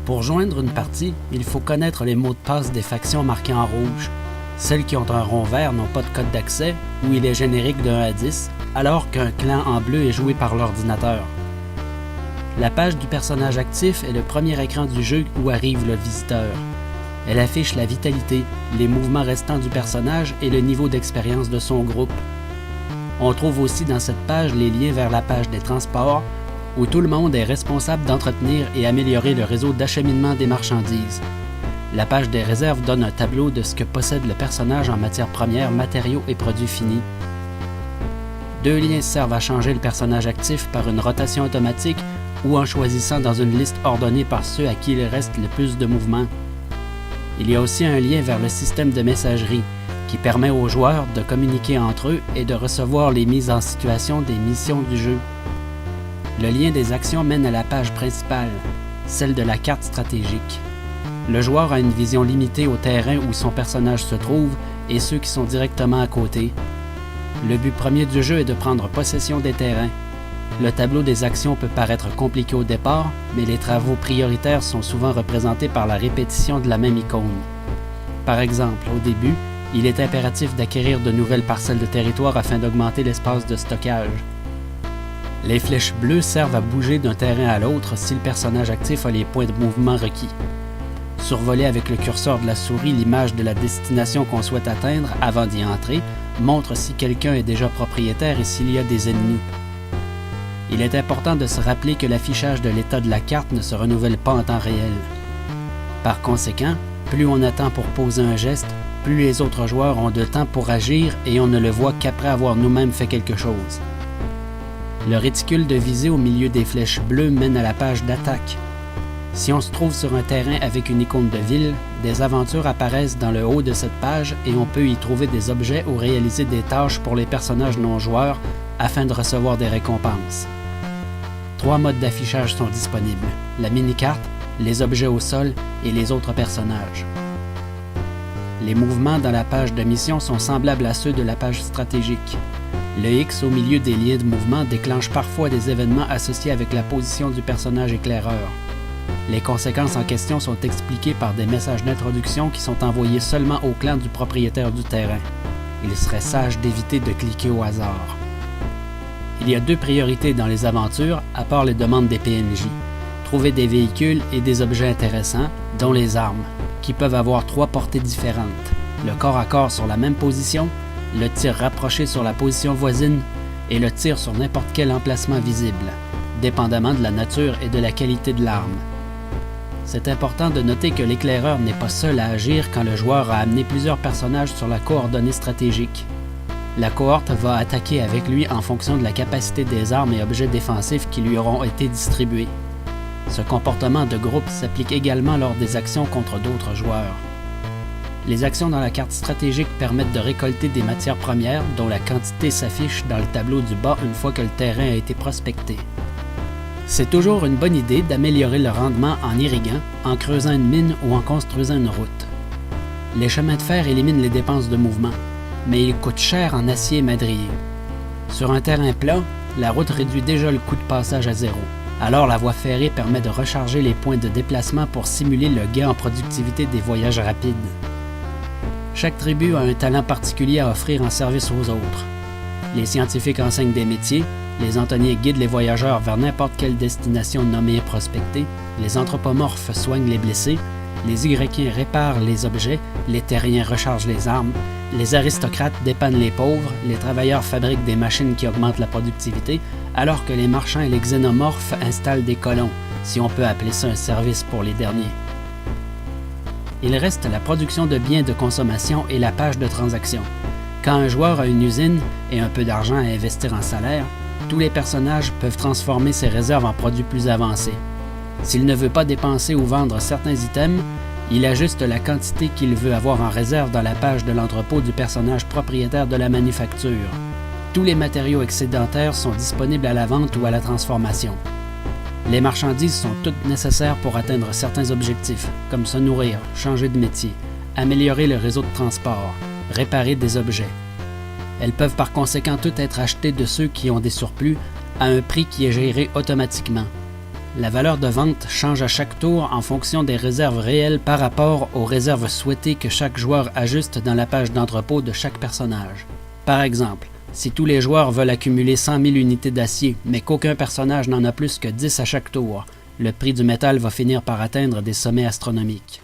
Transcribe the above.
Pour joindre une partie, il faut connaître les mots de passe des factions marqués en rouge. Celles qui ont un rond vert n'ont pas de code d'accès ou il est générique de 1 à 10, alors qu'un clan en bleu est joué par l'ordinateur. La page du personnage actif est le premier écran du jeu où arrive le visiteur. Elle affiche la vitalité, les mouvements restants du personnage et le niveau d'expérience de son groupe. On trouve aussi dans cette page les liens vers la page des transports, où tout le monde est responsable d'entretenir et améliorer le réseau d'acheminement des marchandises. La page des réserves donne un tableau de ce que possède le personnage en matières premières, matériaux et produits finis. 2 liens servent à changer le personnage actif par une rotation automatique ou en choisissant dans une liste ordonnée par ceux à qui il reste le plus de mouvements. Il y a aussi un lien vers le système de messagerie, qui permet aux joueurs de communiquer entre eux et de recevoir les mises en situation des missions du jeu. Le lien des actions mène à la page principale, celle de la carte stratégique. Le joueur a une vision limitée au terrain où son personnage se trouve et ceux qui sont directement à côté. Le but premier du jeu est de prendre possession des terrains. Le tableau des actions peut paraître compliqué au départ, mais les travaux prioritaires sont souvent représentés par la répétition de la même icône. Par exemple, au début, il est impératif d'acquérir de nouvelles parcelles de territoire afin d'augmenter l'espace de stockage. Les flèches bleues servent à bouger d'un terrain à l'autre si le personnage actif a les points de mouvement requis. Survoler avec le curseur de la souris l'image de la destination qu'on souhaite atteindre avant d'y entrer montre si quelqu'un est déjà propriétaire et s'il y a des ennemis. Il est important de se rappeler que l'affichage de l'état de la carte ne se renouvelle pas en temps réel. Par conséquent, plus on attend pour poser un geste, plus les autres joueurs ont de temps pour agir et on ne le voit qu'après avoir nous-mêmes fait quelque chose. Le réticule de visée au milieu des flèches bleues mène à la page d'attaque. Si on se trouve sur un terrain avec une icône de ville, des aventures apparaissent dans le haut de cette page et on peut y trouver des objets ou réaliser des tâches pour les personnages non-joueurs afin de recevoir des récompenses. 3 modes d'affichage sont disponibles, la mini-carte, les objets au sol et les autres personnages. Les mouvements dans la page de mission sont semblables à ceux de la page stratégique. Le X au milieu des liens de mouvement déclenche parfois des événements associés avec la position du personnage éclaireur. Les conséquences en question sont expliquées par des messages d'introduction qui sont envoyés seulement au clan du propriétaire du terrain. Il serait sage d'éviter de cliquer au hasard. Il y a 2 priorités dans les aventures, à part les demandes des PNJ. Trouver des véhicules et des objets intéressants, dont les armes, qui peuvent avoir 3 portées différentes. Le corps à corps sur la même position, le tir rapproché sur la position voisine et le tir sur n'importe quel emplacement visible, dépendamment de la nature et de la qualité de l'arme. C'est important de noter que l'éclaireur n'est pas seul à agir quand le joueur a amené plusieurs personnages sur la coordonnée stratégique. La cohorte va attaquer avec lui en fonction de la capacité des armes et objets défensifs qui lui auront été distribués. Ce comportement de groupe s'applique également lors des actions contre d'autres joueurs. Les actions dans la carte stratégique permettent de récolter des matières premières dont la quantité s'affiche dans le tableau du bas une fois que le terrain a été prospecté. C'est toujours une bonne idée d'améliorer le rendement en irriguant, en creusant une mine ou en construisant une route. Les chemins de fer éliminent les dépenses de mouvement, mais ils coûtent cher en acier madrier. Sur un terrain plat, la route réduit déjà le coût de passage à 0. Alors la voie ferrée permet de recharger les points de déplacement pour simuler le gain en productivité des voyages rapides. Chaque tribu a un talent particulier à offrir en service aux autres. Les scientifiques enseignent des métiers, les antoniens guident les voyageurs vers n'importe quelle destination nommée et prospectée, les anthropomorphes soignent les blessés, les Ygrikiens réparent les objets, les terriens rechargent les armes, les aristocrates dépannent les pauvres, les travailleurs fabriquent des machines qui augmentent la productivité, alors que les marchands et les xénomorphes installent des colons, si on peut appeler ça un service pour les derniers. Il reste la production de biens de consommation et la page de transaction. Quand un joueur a une usine et un peu d'argent à investir en salaire, tous les personnages peuvent transformer ses réserves en produits plus avancés. S'il ne veut pas dépenser ou vendre certains items, il ajuste la quantité qu'il veut avoir en réserve dans la page de l'entrepôt du personnage propriétaire de la manufacture. Tous les matériaux excédentaires sont disponibles à la vente ou à la transformation. Les marchandises sont toutes nécessaires pour atteindre certains objectifs, comme se nourrir, changer de métier, améliorer le réseau de transport, réparer des objets. Elles peuvent par conséquent toutes être achetées de ceux qui ont des surplus à un prix qui est géré automatiquement. La valeur de vente change à chaque tour en fonction des réserves réelles par rapport aux réserves souhaitées que chaque joueur ajuste dans la page d'entrepôt de chaque personnage. Par exemple, si tous les joueurs veulent accumuler 100 000 unités d'acier, mais qu'aucun personnage n'en a plus que 10 à chaque tour, le prix du métal va finir par atteindre des sommets astronomiques.